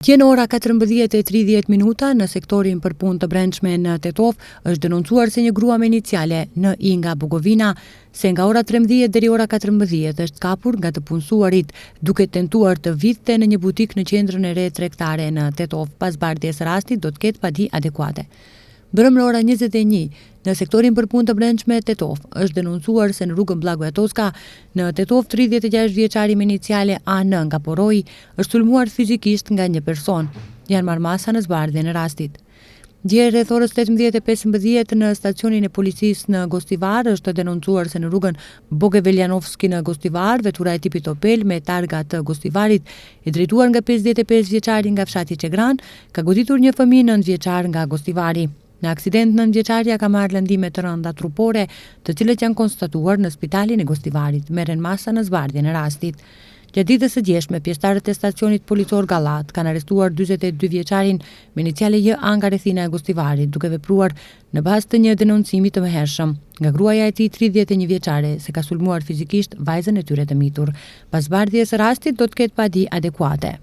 Dje në ora 14:30 në sektorin për punë të brendshme në Tetov është denoncuar se një grua me iniciale në I nga Bugovina se nga ora 13 deri ora 14 është kapur nga të punësuarit duke tentuar të vidhte në një butik në qendrën e re tregtare në Tetov. Pas bardhjes së rastit do të ketë padi adekuate. Brëmë në ora 21 në sektorin për punë të brendshme Tetov është denoncuar se në rrugën Blagoja Toska në Tetov 36 vjeçari me iniciale AN nga Poroi është sulmuar fizikisht nga një person. Janë marrë masa në zbardhjen e rastit. Dje rreth orës 18:15 në stacionin e policisë në Gostivar është denoncuar se në rrugën Boge Veljanovski në Gostivar vetura e tipit Opel me targa të Gostivarit i drejtuar nga 55 vjeçari nga fshati Qegran ka goditur një fëmijë 9 vjeçar nga Gostivari. Në aksident 9 vjeçaria ka marrë lëndime të rënda trupore, të cilët janë konstatuar në spitalin e Gostivarit. Merren masa në zbardhjen e rastit. Gjatë ditës së djeshme, pjesëtarët e stacionit policor Gallat kanë arrestuar 42 vjeçarin me iniciale JA nga rrethina e Gostivarit, duke vepruar në bazë të një denoncimi të mëhershëm nga gruaja e tij 31 vjeçare se ka sulmuar fizikisht vajzën e tyre të mitur. Pas zbardhjes së rastit do të ketë padi adekuate.